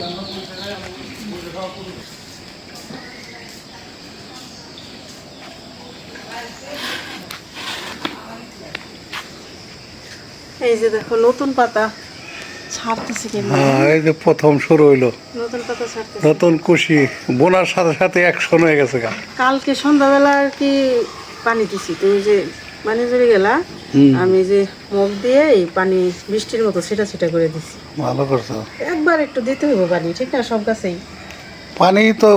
এই যে দেখো নতুন পাতা ছাড়তেছে কেন? হ্যাঁ, এই যে প্রথম শুরু হইলো নতুন পাতা ছাড়তেছে। নতুন কুশি বোনার সাথে সাথে অ্যাকশন হয়ে গেছে গা। কালকে সন্ধ্যাবেলা আর কি পানি দিছি, তুমি যে পানি জড়ে গেলা, আমি যে মুখ দিয়ে এই পানি বৃষ্টির মতো ছিটা ছিটা করে দিছি। ভালো করছো। একবার একটু দিতে হবে পানি, ঠিক না? সব গাছেই পানি তো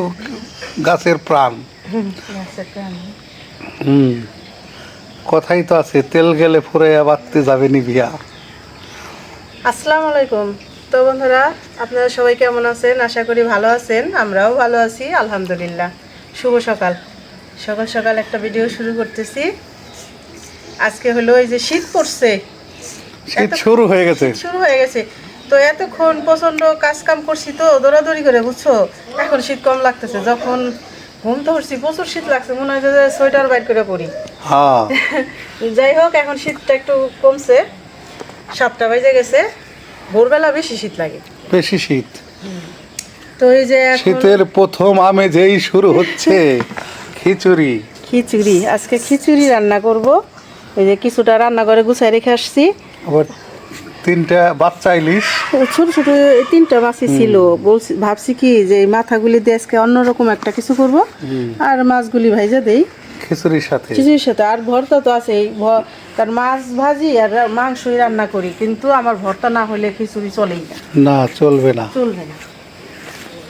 গাছের প্রাণ। কথাই তো আছে, তেল গেলে ফুরাইয়া বাড়তে যাবে নি বিয়া। আসসালামু আলাইকুম। তো বন্ধুরা, আপনারা সবাই কেমন আছেন? আশা করি ভালো আছেন। আমরাও ভালো আছি আলহামদুলিল্লাহ। শুভ সকাল। সকাল সকাল একটা ভিডিও শুরু করতেছি। আজকে হলো এই যে শীত পড়ছে, শীত শুরু হয়ে গেছে। শুরু হয়ে গেছে। তো এতক্ষণ প্রচন্ড কাজ কাম করছি, তো দৌড়াদৌড়ি করে, বুঝছো? এখন শীত কম লাগতেছে। যখন ঘুম ধরছি প্রচুর শীত লাগছে, মনে হয় যে সোয়েটার বাইর করে পরি। হ্যাঁ, যাই হোক, এখন শীতটা একটু কমছে। 7টা বাজে গেছে। ভোরবেলা বেশি শীত লাগে, বেশি শীত। তো এই যে শীতের প্রথম আমেজেই শুরু হচ্ছে খিচুড়ি। খিচুড়ি, আজকে খিচুড়ি রান্না করব। এই যে কিছুটা রান্না করে গুছাই রেখে আসছি। আবার 3টা বাচ্চা ইলিশ, ছোট ছোট 3টা মাছই ছিল। বলছি, ভাবছি কি যে এই মাথাগুলি দিয়ে আজকে অন্যরকম একটা কিছু করব, আর মাছগুলি ভাইজা দেই খিচুড়ির সাথে। খিচুড়ির সাথে। আর ভর্তা তো আছে, তার মাছ ভাজি আর মাংসই রান্না করি, কিন্তু আমার ভর্তা না হলে খিচুড়ি চলেই না। না, চলবে না। চলবে না।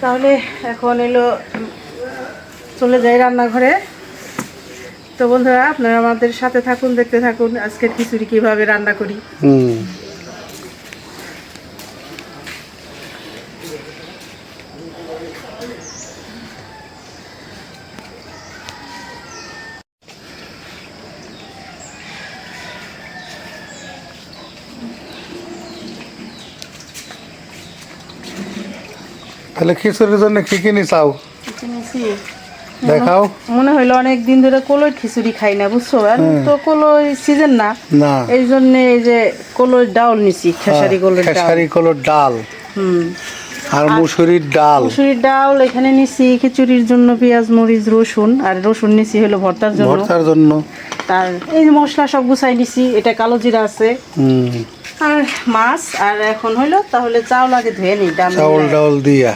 তাহলে এখন এলো, চলে যাই রান্নাঘরে। তো বন্ধুরা, আপনারা আমাদের সাথে থাকুন, দেখতে থাকুন আজকের খিচুড়ি কিভাবে রান্না করি। তাহলে খিচুড়ির জন্য কি কি চাও দেখাও। মনে হইলো অনেক দিন ধরে কলই খিচুড়ি খাই না, বুঝছো? আর তো কলই সিজন না, এই জন্য এই যে কলই ডাল নিছি, খেসারি কলই ডাল। খেসারি কলর ডাল, আর মুসুরির ডাল। মুসুরির ডাল এখানে নিছি খিচুড়ির জন্য। পেঁয়াজ, মরিচ, রসুন, আর রসুন নিছি হলো ভর্তার জন্য। তার এই যে মশলা সব গুছাই নিছি। এটা কালো জিরা আছে, আর মাছ। আর এখন হইলো তাহলে চাউল আগে ধুয়ে নিই, চাউল দিয়া।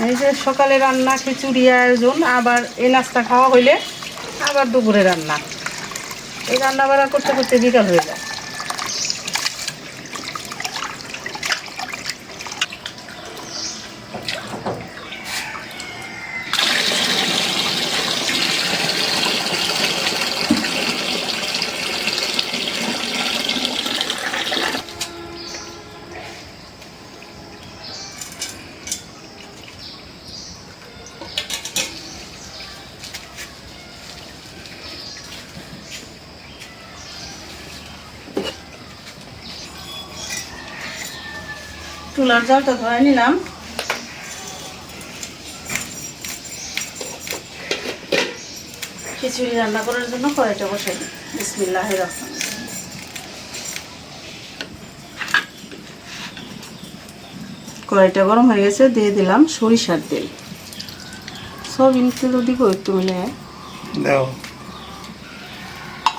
এই যে সকালে রান্না খিচুড়ি আয়োজন, আবার এই নাস্তা খাওয়া হইলে আবার দুপুরে রান্না। এই রান্না বাড়া করতে করতে বিকাল হয়ে যায়। চুলার জলটা ধরে নিলাম। খিচুড়ি রান্না করার জন্য কড়াইটা বসাই দিই। বিসমিল্লাহির রহমানির রহিম। কড়াইটা গরম হয়ে গেছে, দিয়ে দিলাম সরিষার তেল। সয়াবিন তেলও দিব একটু মিলে দাও,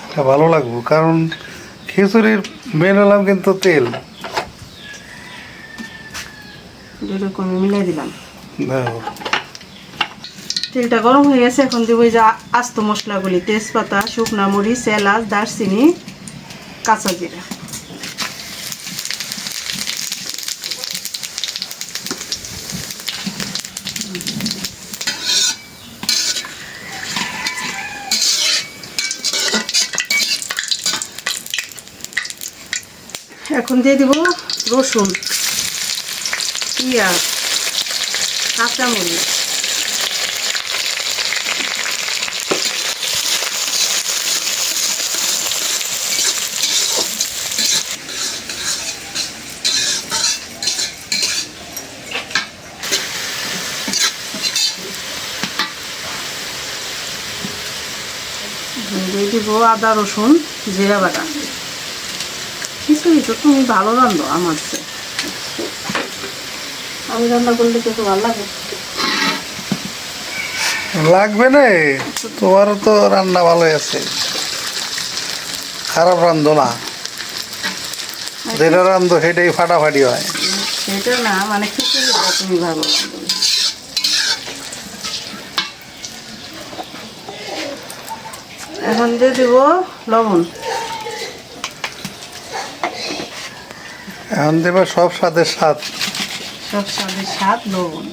এটা ভালো লাগবে, কারণ খিচুড়ির মেন হলাম কিন্তু তেল। এরকম মিলাই দিলাম। দাও, তেলটা গরম হয়ে গেছে। এখন দেবো এই যে আস্ত মশলাগুলি: তেজপাতা, শুকনা মরিচ, এলাচ, দারচিনি, কাঁচা জিরা। এখন দিয়ে দিব রসুন, পেঁয়াজ, কাঁচামরিচ, দিয়ে দিব আদা রসুন জিরা বাটা। খিচুড়ি তো তুমি ভালো রান্ধো আমার চেয়ে। আমি রান্না করলে তো একটু ভালো লাগে। লাগবে না, তোমারও তো রান্না ভালোই আছে, খারাপ রান্ধো না, যেটা রান্ধো সেটাই ফাটাফাটি হয়। সেটা না, মানে খিচুড়িটা তুমি ভালো রান্ধো। এখন দিয়ে দিব লবণ। এখন দেবে সব স্বাদের স্বাদ। সব স্বাদের স্বাদ লবণ।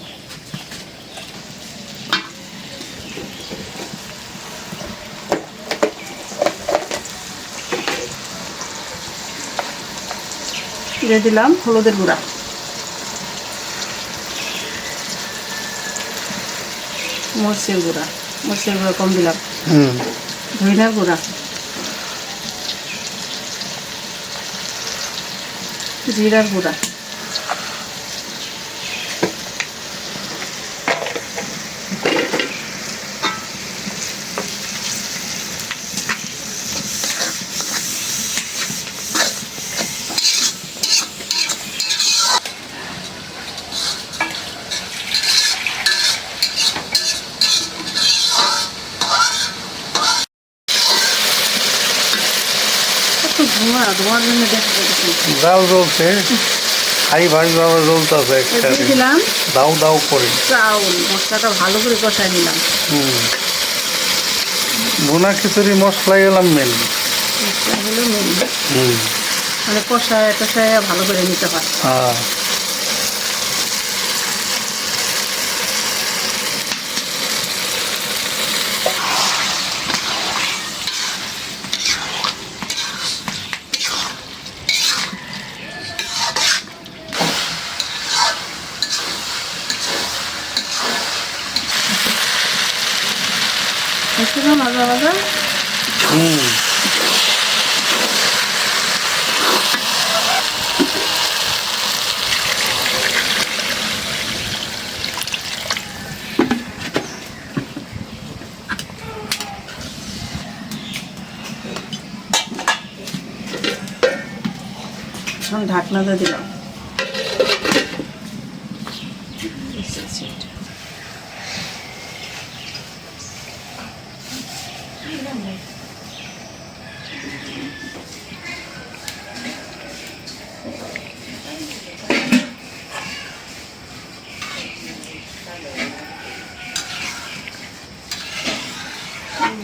দিয়ে দিলাম হলুদের গুঁড়া, মরিচের গুঁড়া, মরিচের গুঁড়া কম দিলাম, ধনিয়ার গুঁড়া, জিরার গুঁড়া, ধোঁয়ার জন্য দেখা যাচ্ছে জাল জ্বলছে, হাই ভাই ভাবে জ্বলতেছে একসাথে, দিলাম দাউ দাউ করে চাউল। মশলাটা ভালো করে কষাই নিলাম। ভুনা খিচুড়ি মশলাই এলাম মেন। মশলা হলো মেন, মানে কষায় টষায় ভালো করে নিতে পারে। হ্যাঁ, মশলা ভাজা ভাজা ঢাকনা দিয়ে দিলাম।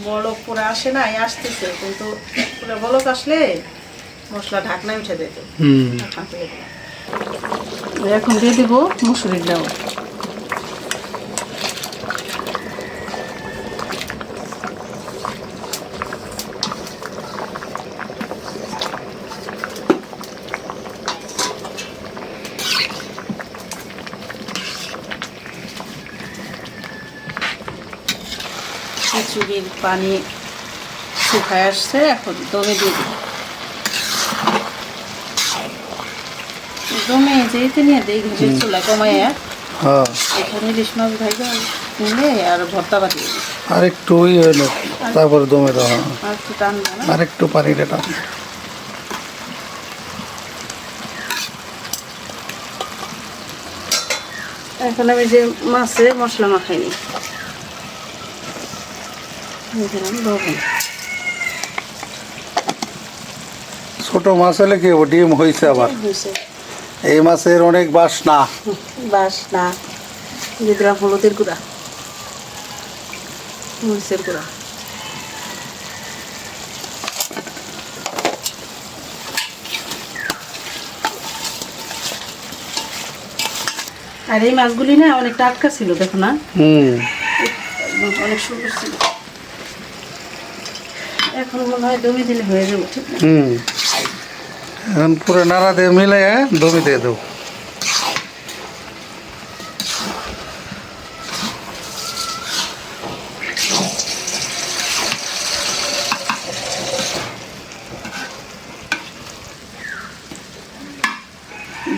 বলক পুরো আসে নাই, আসতেছে, কিন্তু পুরো বলক আসলে মশলা ঢাকনা উঠে দিত। এখন দিয়ে দিব মুসুরির ডাল। খিচুড়ির পানি শুকায় আসছে, এখন দমে দিয়ে দিই। দমে যেতে নিয়ে দিই ঘরের চুলা কমাইয়া, এখানে ইলিশ মাছ ভাজা নিলে আর ভর্তা বাটিয়ে দিই। আর একটু হইলো, তারপরে দমে দেওয়া, আর একটু টানবে না, আর একটু পানিটা টান। এখন আমি যে মাছে মশলা মাখাই নি, লবণ। ছোট মাছ হলে কি ডিম হয়েছে আবার, এই মাছের অনেক বাসনা। বাসনা দিয়ে দিলাম হলুদের গুঁড়া, মরিচের গুঁড়া, আর এই মাছগুলি না অনেক টাটকা ছিল, দেখো না, অনেক সুন্দর ছিল। এখন মনে হয় দমি দিলে হয়ে যাবে, ঠিক না? এখন পুরো নাড়া দিয়ে মিলে দমি দিয়ে দেবো।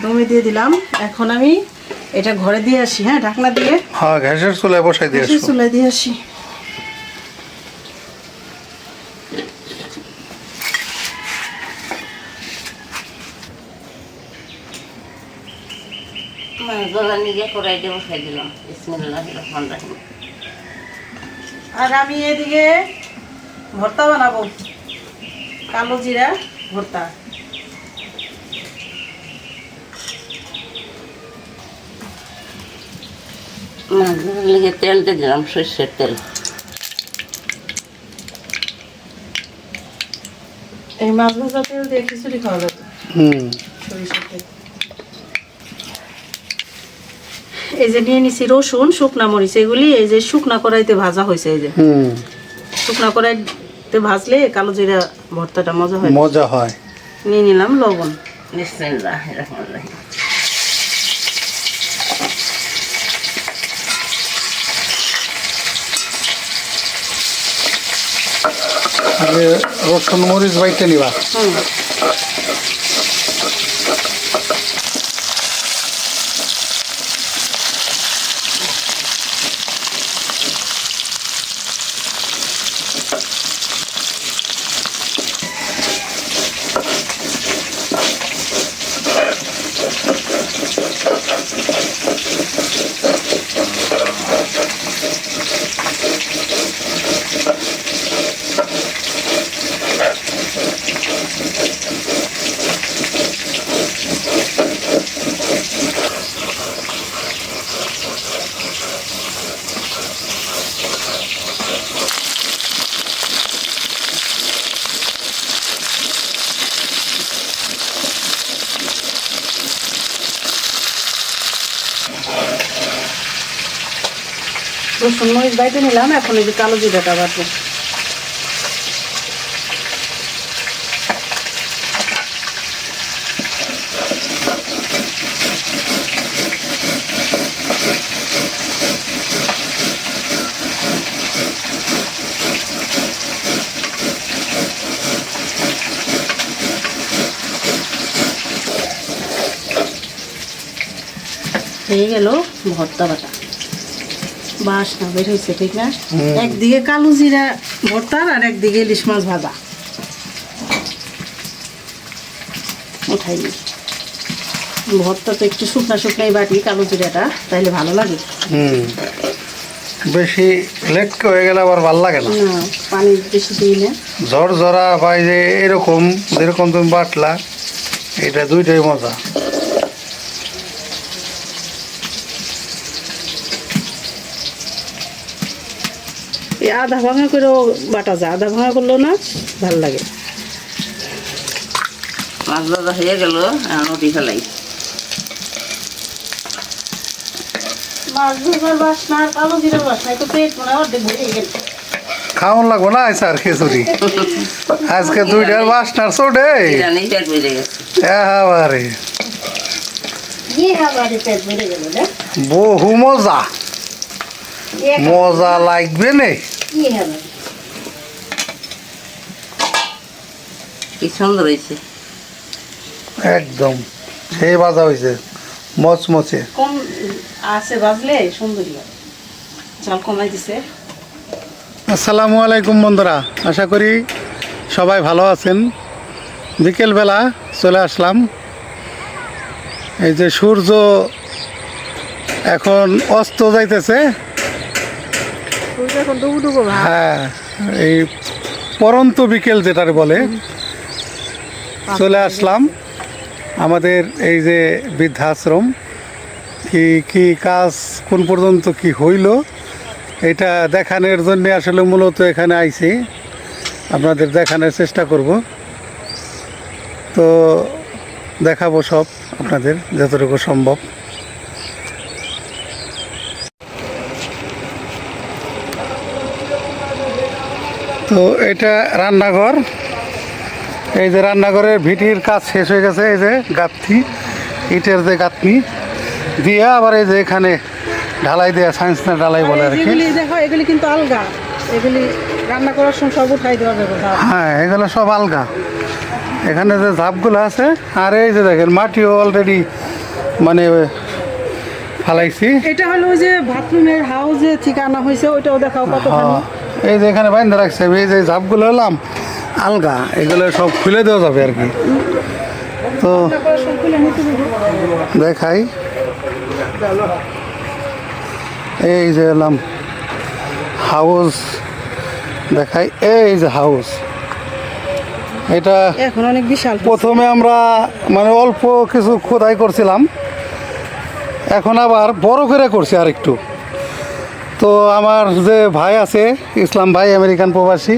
দমে দিয়ে দিলাম। এখন আমি এটা ঘরে দিয়ে আসি, হ্যাঁ, ঢাকনা দিয়ে। হ্যাঁ, গ্যাসের চুলায় বসাই দিয়ে আসো। চুলায় দিয়ে আসি। মাছগুলো নিজে কড়াই দিয়ে বসাই দিলাম। বিসমিল্লাহির রহমানির রহিম। আর আমি এদিকে ভর্তা বানাবো, কালো জিরা ভর্তা। মাছগুলোর লেগে তেল দিয়ে দিলাম, সরষের তেল। এই মাছ ভাজা তেল দিয়ে খিচুড়ি খাওয়া যাবে, হুম। সরিষার তেল। এই যে নিয়ে নিছি রসুন, শুকনা মরিচ, এগুলি এই যে শুকনা কড়াইতে ভাজা হয়েছে। এই যে হুম, শুকনা কড়াইতে ভাজলে কালো জিরা ভর্তাটা মজা হয়। মজা হয়। নিয়ে নিলাম লবণ। বিসমিল্লাহির রহমানির রহিম। আগে রসুন মরিচ বাইটে নিবা। হুম, রসুন মরিচ বাইটে নিলাম। এখন এই যে কালো জিরাটা বাটবো। হয়ে গেল ভর্তা বাটা। বাসনা বের হয়েছে, ঠিক না? একদিকে কালো জিরা ভর্তা আর একদিকে ইলিশ মাছ ভাজা। উঠাই নি ভর্তা তো একটু শুকনা শুকনাই বাটি কালো জিরাটা, তাইলে ভালো লাগে। হুম, বেশি লেট হয়ে গেলে আবার ভালো লাগে না। না, পানি বেশি দিই না। ঝরঝরা বা এই যে এরকম যেরকম তুমি বাটলা, এটা দুইটাই মজা। এই আধা ভাঙা করেও বাটা যায়, আধা ভাঙা করলেও না ভালো লাগে। মাছ ভাজা হয়ে গেল, এখন উঠি ফেলাই। মাছ ভাজার বাসনা আর কালো জিরার বাসনা, একটু পেট মনে হয় অর্ধেক ভরে গেল। খাওয়ান লাগবো না স্যার খিচুড়ি আজকে দুইটার বাসনার চোটে জানি পেট বেড়ে গেছে। এবারে ইয়ে আবার পেট ভরে গেল না। বহু মজা, মজা লাগবে নে। ইয়ে আবার কি সুন্দর হয়েছে। একদম সেই বাজা হয়েছে, মচমচে। কম আছে বাজলে সুন্দরী হয়। জল কমাই দিছে। আসসালামু আলাইকুম বন্ধুরা, আশা করি সবাই ভালো আছেন। বিকেলবেলা চলে আসলাম। এই যে সূর্য এখন অস্ত যাইতেছে। এখন ডুবু ডুবু ভাব। হ্যাঁ, এই পরন্ত বিকেল যেটার বলে চলে আসলাম আমাদের এই যে বৃদ্ধাশ্রম। কি কি কাজ কোন পর্যন্ত কি হইল এটা দেখানোর জন্য আসলে মূলত এখানে আইছি, আপনাদের দেখানোর চেষ্টা করব। তো দেখাবো সব আপনাদের যতটুকু সম্ভব। তো এটা রান্নাঘর। এই যে রান্নাঘরের ভিটির কাজ শেষ হয়ে গেছে। এই যে গাঁথনি, ইটের যে গাঁথনি দিয়ে আবার এই যে এখানে ঢালাই দেওয়া, সায়েন্স না ঢালাই বলে আর কি। এগুলি দেখো, এগুলি কিন্তু আলগা। এগুলি রান্না করার সময় সব উঠাই দেওয়া যাবে। হ্যাঁ, এগুলো সব আলগা। এখানে যে ধাপগুলো আছে, আর এই যে দেখেন মাটিও অলরেডি মানে ফালাইছি। এটা হলো ওই যে বাথরুমের হাউজে ঠিকানা হয়েছে, ওইটাও দেখাও কতখানি। হ্যাঁ, এই যে এখানে বাইন্ধে রাখছে। এই যে ধাপগুলো হলাম আলগা, এগুলো সব খুলে দেওয়া যাবে আর কি। তো রান্না করার সময় খুলে নিতে হবে। দেখাই এই যে এলাম হাউস দেখাই, এই যে হাউস। এটা এখন অনেক বিশাল। প্রথমে আমরা মানে অল্প কিছু খোদাই করছিলাম, এখন আবার বড় করে করছি আর একটু। তো আমার যে ভাই আছে ইসলাম ভাই, আমেরিকান প্রবাসী,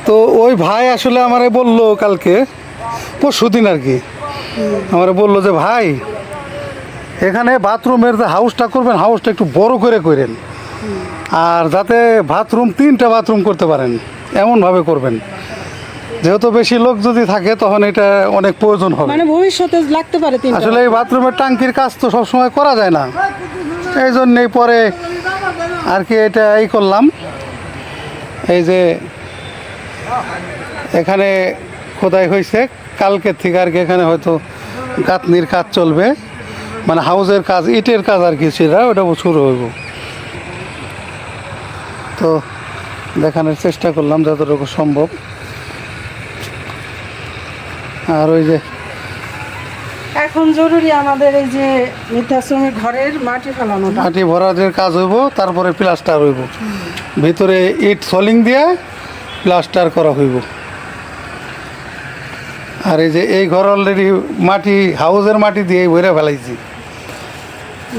তো ওই ভাই আসলে আমারে বললো কালকে পরশুদিন আর কি, আমারে বললো যে ভাই এখানে বাথরুমের যে হাউসটা করবেন হাউসটা একটু বড় করে করেন, আর যাতে বাথরুম 3টা বাথরুম করতে পারেন এমনভাবে করবেন, যেহেতু বেশি লোক যদি থাকে তখন এটা অনেক প্রয়োজন হবে। মানে ভবিষ্যতে লাগতে পারে 3টা। আসলে এই বাথরুমের ট্যাঙ্কির কাজ তো সবসময় করা যায় না, এই জন্যেই পরে আর কি এটা এই করলাম। এই যে এখানে খোদাই হয়েছে, কালকের থেকে আর কি এখানে হয়তো গাঁথনির কাজ চলবে, মানে হাউসের কাজ, ইটের কাজ আর কি, সেটা ওটা শুরু হইব। তো দেখানোর চেষ্টা করলাম যতটুকু সম্ভব। আর ওই যে এখন জরুরি আমাদের এই যে বৃদ্ধাশ্রমের ঘরের মাটি ফেলানোটা। মাটি ভরাটের কাজ হইব, তারপরে প্লাস্টার হইব, ভিতরে ইট সলিং দিয়ে প্লাস্টার করা হইব। আর এই যে এই ঘর অলরেডি মাটি, হাউসের মাটি দিয়ে ভরে ফেলাইছি।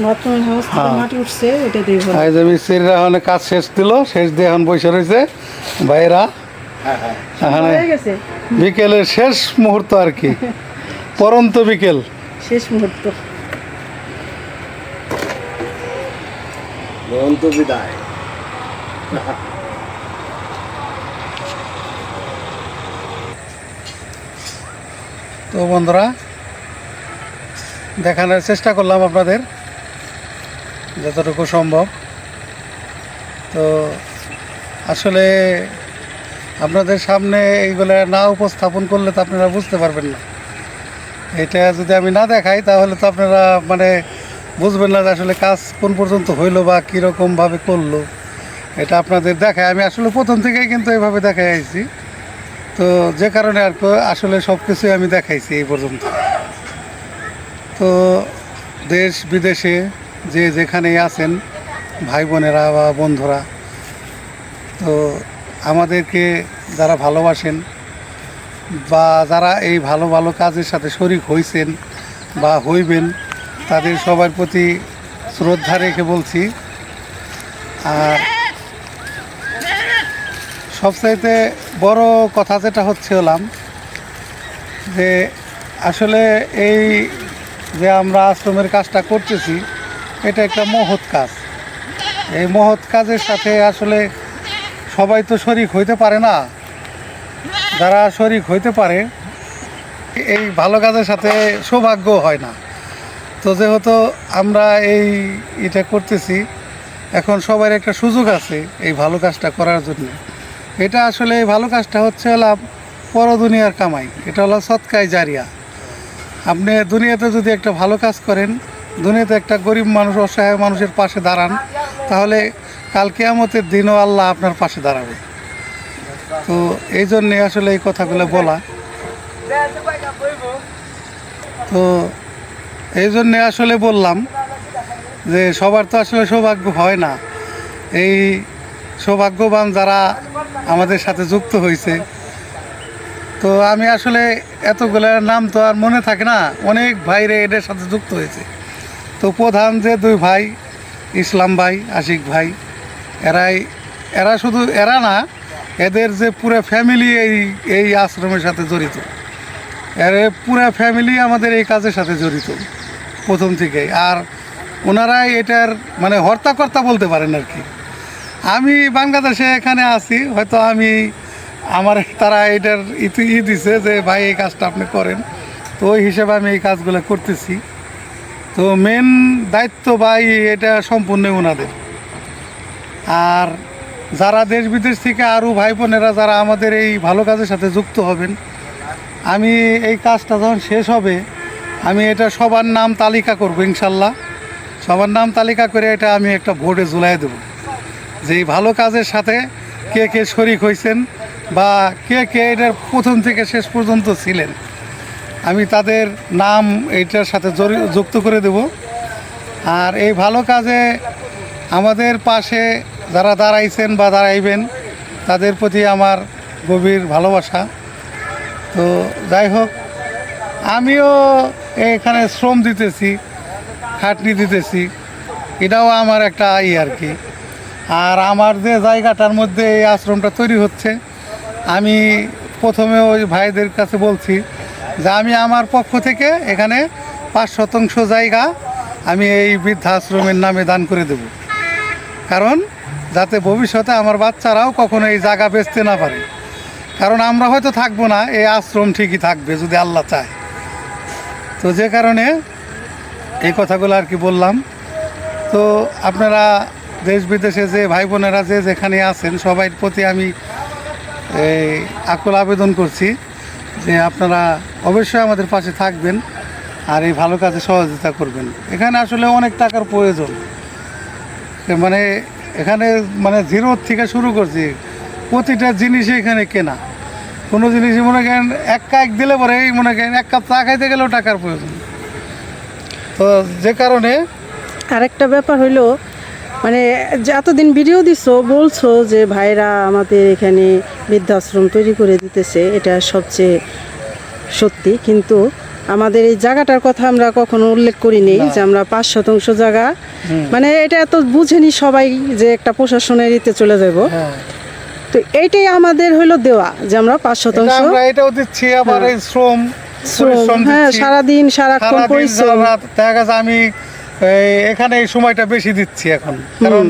বাথরুমের হাউস থেকে হ্যাঁ। মাটি উঠছে, এটা দিয়ে ভরা। আর এই যে মিস্ত্রিরা এখন কাজ শেষ দিল, শেষ দিয়ে এখন বসে রয়েছে ভাইয়েরা। এখানে হয়ে গেছে বিকেলের শেষ মুহূর্ত আর কি, পরন্ত বিকেল। শেষ মুহূর্ত। বিদায়। তো বন্ধুরা দেখানোর চেষ্টা করলাম আপনাদের যতটুকু সম্ভব। তো আসলে আপনাদের সামনে এইগুলো না উপস্থাপন করলে তো আপনারা বুঝতে পারবেন না। এটা যদি আমি না দেখাই তাহলে তো আপনারা মানে বুঝবেন না যে আসলে কাজ কোন পর্যন্ত হইলো বা কীরকমভাবে করলো। এটা আপনাদের দেখায়, আমি আসলে প্রথম থেকেই কিন্তু এইভাবে দেখাই আইছি, তো যে কারণে আর কি আসলে সব কিছুই আমি দেখাইছি এই পর্যন্ত। তো দেশ বিদেশে যে যেখানেই আছেন ভাই বোনেরা বা বন্ধুরা, তো আমাদেরকে যারা ভালোবাসেন বা যারা এই ভালো ভালো কাজের সাথে শরিক হয়েছেন বা হইবেন, তাদের সবার প্রতি শ্রদ্ধা রেখে বলছি। আর সবচাইতে বড় কথা যেটা হচ্ছে হলাম যে আসলে এই যে আমরা আশ্রমের কাজটা করতেছি এটা একটা মহৎ কাজ। এই মহৎ কাজের সাথে আসলে সবাই তো শরিক হইতে পারে না, যারা শরিক হইতে পারে এই ভালো কাজের সাথে সৌভাগ্য হয় না। তো যেহেতু আমরা এটা করতেছি, এখন সবার একটা সুযোগ আছে এই ভালো কাজটা করার জন্য। এটা আসলে এই ভালো কাজটা হচ্ছে হলাম পরদুনিয়ার কামাই, এটা হলো সৎকায় জারিয়া। আপনি দুনিয়াতে যদি একটা ভালো কাজ করেন, দুনিয়াতে একটা গরিব মানুষ, অসহায় মানুষের পাশে দাঁড়ান, তাহলে কাল কিয়ামতের দিনও আল্লাহ আপনার পাশে দাঁড়াবে। তো এই জন্যে আসলে এই কথাগুলো বলা। তো এই জন্যে আসলে বললাম যে সবার তো আসলে সৌভাগ্য হয় না। এই সৌভাগ্যবান যারা আমাদের সাথে যুক্ত হয়েছে, তো আমি আসলে এতগুলোর নাম তো আর মনে থাকে না, অনেক ভাইরে এদের সাথে যুক্ত হয়েছে। তো প্রধান যে 2 ভাই, ইসলাম ভাই, আশিক ভাই, এরা শুধু এরা না, এদের যে পুরো ফ্যামিলি এই আশ্রমের সাথে জড়িত। পুরো ফ্যামিলি আমাদের এই কাজের সাথে জড়িত প্রথম থেকেই। আর ওনারাই এটার মানে হর্তাকর্তা বলতে পারেন আর কি। আমি বাংলাদেশে এখানে আছি, হয়তো আমার তারা এটার দিছে যে ভাই এই কাজটা আপনি করেন, তো ওই হিসেবে আমি এই কাজগুলো করতেছি। তো মেন দায়িত্ব ভাই এটা সম্পূর্ণ ওনাদের। আর যারা দেশ বিদেশ থেকে আরও ভাই বোনেরা যারা আমাদের এই ভালো কাজের সাথে যুক্ত হবেন, আমি এই কাজটা যখন শেষ হবে আমি এটা সবার নাম তালিকা করব ইনশাল্লাহ। সবার নাম তালিকা করে এটা আমি একটা বোর্ডে ঝুলাই দেব যে এই ভালো কাজের সাথে কে কে শরিক হয়েছেন বা কে কে এটার প্রথম থেকে শেষ পর্যন্ত ছিলেন, আমি তাদের নাম এইটার সাথে যুক্ত করে দেব। আর এই ভালো কাজে আমাদের পাশে যারা দাঁড়াইছেন বা দাঁড়াইবেন তাদের প্রতি আমার গভীর ভালোবাসা। তো যাই হোক, আমিও এখানে শ্রম দিতেছি, খাটনি দিতেছি, এটাও আমার একটা আর কি। আর আমার যে জায়গাটার মধ্যে এই আশ্রমটা তৈরি হচ্ছে, আমি প্রথমে ওই ভাইদের কাছে বলছি যে আমি আমার পক্ষ থেকে এখানে 5% জায়গা আমি এই বৃদ্ধাশ্রমের নামে দান করে দেব, কারণ যাতে ভবিষ্যতে আমার বাচ্চারাও কখনো এই জায়গা বেচতে না পারে। কারণ আমরা হয়তো থাকবো না, এই আশ্রম ঠিকই থাকবে যদি আল্লাহ চায়। তো যে কারণে এই কথাগুলো আর কি বললাম। তো আপনারা দেশ বিদেশে যে ভাই বোনেরা যে যেখানে আছেন সবাই প্রতি আমি আকুল আবেদন করছি যে আপনারা অবশ্যই আমাদের পাশে থাকবেন আর এই ভালো কাজে সহযোগিতা করবেন। এখানে আসলে অনেক টাকার প্রয়োজন, মানে এখানে মানে জিরো থেকে শুরু করছি, প্রতিটা জিনিসই এখানে কেনা। কোনো জিনিসই মনে করেন এক কাপ দিলে পরে মনে করেন এক কাপ চা খাইতে গেলেও টাকার প্রয়োজন। তো যে কারণে আরেকটা ব্যাপার হইলো, মানে যে এতদিন ভিডিও দিছো বলছো যে ভাইরা আমাদের এখানে বৃদ্ধাশ্রম তৈরি করে দিতেছে, এটা সবচেয়ে সত্যি। কিন্তু আমাদের এই জায়গাটার কথা আমরা কখনো উল্লেখ করিনি যে আমরা 5% জায়গা, মানে এটা এত বুঝেনি সবাই যে একটা প্রশাসনের ইতে চলে যাব। তো এইটাই আমাদের হইলো দেওয়া যে আমরা 5% আমরা এটাও দিচ্ছি, আবার এই শ্রম হ্যাঁ, সারাদিন সারাক্ষণ পরিশ্রম। দেখা গেছে আমি এখানে এই সময়টা বেশি দিচ্ছি এখন, কারণ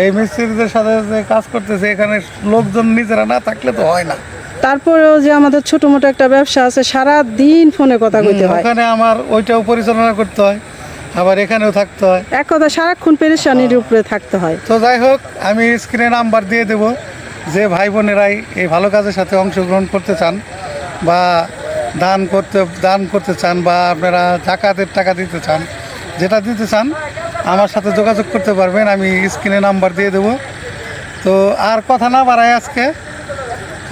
এই মিস্ত্রিদের সাথে যে কাজ করতেছে এখানে লোকজন নিজেরা না থাকলে তো হয় না। তারপরেও যে আমাদের ছোট মোটো একটা ব্যবসা আছে, সারা দিন ফোনে কথা কইতে হয়, ওখানে আমার ওইটাও পরিচালনা করতে হয়, আবার এখানেও থাকতে হয়, এক কথা সারাক্ষণ পেরেশানির উপরে থাকতে হয়। তো যাই হোক, আমি স্ক্রিনে নাম্বার দিয়ে দেব, যে ভাই বোনেরাই এই ভালো কাজের সাথে অংশগ্রহণ করতে চান বা দান করতে চান বা আপনারা জাকাতের টাকা দিতে চান, যেটা দিতে চান আমার সাথে যোগাযোগ করতে পারবেন, আমি স্ক্রিনে নাম্বার দিয়ে দেব। তো আর কথা না বাড়ায় আজকে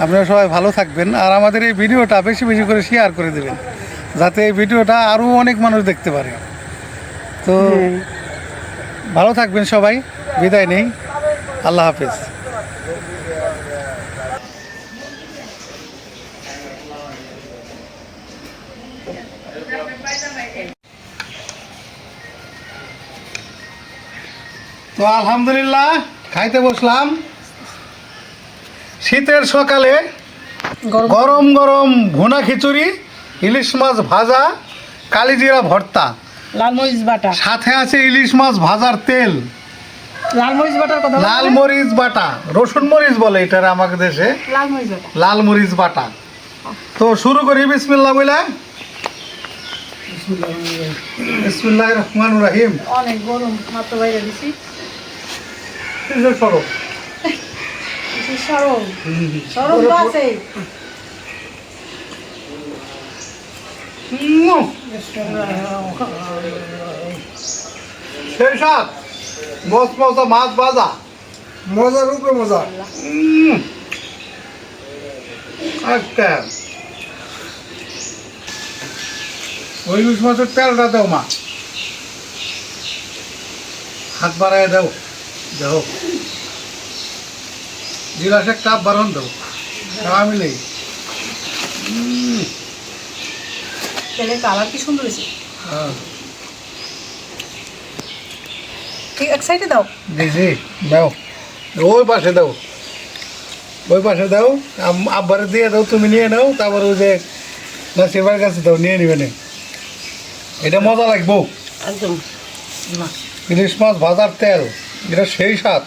আপনারা সবাই ভালো থাকবেন, আর আমাদের এই ভিডিওটা বেশি বেশি করে শেয়ার করে দেবেন যাতে এই ভিডিওটা আরও অনেক মানুষ দেখতে পারে। তো ভালো থাকবেন সবাই, বিদায় নেই, আল্লাহ হাফেজ। তো আলহামদুলিল্লাহ খাইতে বসলাম শীতের সকালে, গরম গরম ভুনা খিচুড়ি, ইলিশ মাছ ভাজা, কালিজিরা ভর্তা, লাল মরিচ বাটা, সাথে আছে ইলিশ মাছ ভাজার তেল, লাল মরিচ বাটার কথা, লাল মরিচ বাটা, রসুন মরিচ বলে এটার আমাদের দেশে, লাল মরিচ বাটা, লাল মরিচ বাটা। তো শুরু করি বিসমিল্লাহ বলে। বিসমিল্লাহির রহমানির রহিম। অনেক গরম, মাত্র বাইরে দিছি। সরব সরম সরম তো আছে। সেই সাত মজা মাছ ভাজা, মজার উপরে মজা। একটা ওই ইলিশ মাছের তেলটা দাও মা, হাত বাড়ায় দাও, দাও গিলাসের কাপ বারণ দাও, আমি নেই। তেলের কালার কি সুন্দর হয়েছে। হ্যাঁ ঠিক এক সাইডে দাও, দিদি দাও, ওই পাশে দাও, ওই পাশে দাও, আব্বারে দিয়ে দাও, তুমি নিয়ে নাও, তারপর ওই যে নাসিবার কাছে দাও, নিয়ে নিবে না, এটা মজা লাগবো। একদম না, ইলিশ মাছ ভাজার তেল, এটা সেই স্বাদ।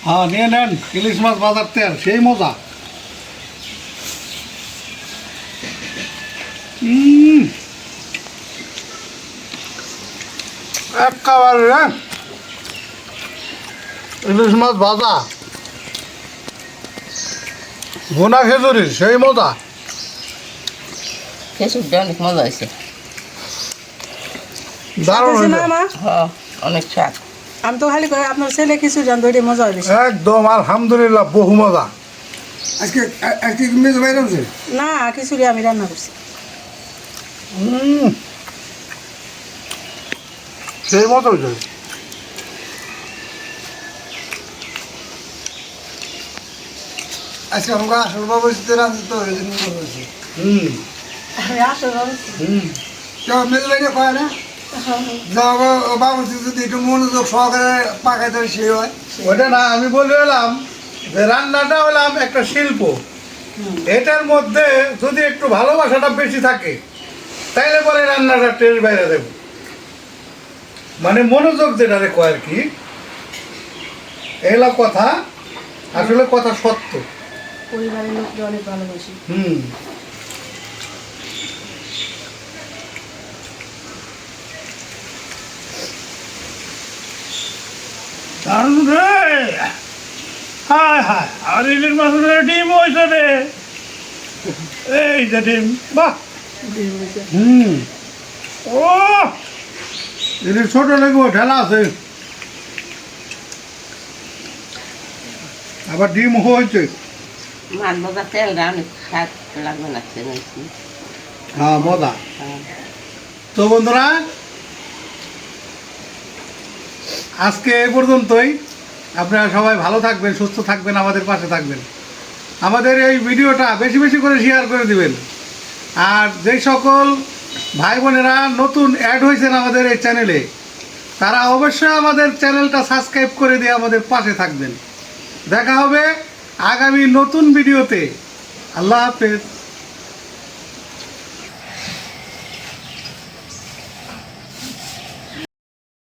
হ্যাঁ নিয়ে নেন, ইলিশ মাছ ভাজার তেল সেই মজা। একেবারে ইলিশ মাছ ভাজা, ভুনা খেজুরি সেই মজা। খিচুড়িটা অনেক মজা হয়েছে, দারুণ আছে না হয়েছে। মা? হ্যাঁ অনেক স্বাদ। আমি তো খালি করে আপনার ছেলে কিছু জানতো, এটা মজা হয়েছে। একদম আলহামদুলিল্লাহ, বহু মজা। আজকে আজকে মেজ বাইরে আছে না খিচুড়ি আমি রান্না করছি। সেই মতো হয়েছে। আজকে আমাকে আসল বাবু রাঁধতে তো ওই জন্য বলছি আমি আসলে কেউ মেজ বাইরে কয় না যাও বাবু যদি একটু মনোযোগ সহকারে পাকাইতে হয় সে হয়। ওটা না, আমি বলে এলাম যে রান্নাটা হলাম একটা শিল্প। এটার মধ্যে যদি একটু ভালোবাসাটা বেশি থাকে তাইলে পরে রান্নাটা টেস্ট বাইরে দেব, মানে মনোযোগ যেটা রে কয় আর কি, এগুলা কথা আসলে কথা সত্য। পরিবারের লোককে অনেক ভালোবাসি। হুম। দারুণ রে, হায় হায়, আর ইলিশ মাছের ডিম হয়েছে রে, এই যে ডিম, বাহ, হুম, ও এটা ছোট লেগো ঢেলা আছে, আবার ডিম হয়েছে। মাছ ভাজা তেলটা অনেক স্বাদ লাগবে না চেনেছি। হ্যাঁ মজা। তো বন্ধুরা আজকে এই পর্যন্তই। আপনারা সবাই ভালো থাকবেন, সুস্থ থাকবেন, আমাদের পাশে থাকবেন। আমাদের এই ভিডিওটা বেশি বেশি করে শেয়ার করে দিবেন। আর যেই সকল ভাই বোনেরা নতুন অ্যাড হয়েছেন আমাদের এই চ্যানেলে, তারা অবশ্যই আমাদের চ্যানেলটা সাবস্ক্রাইব করে দিয়ে আমাদের পাশে থাকবেন। দেখা হবে আগামী নতুন ভিডিওতে। আল্লাহ হাফেজ।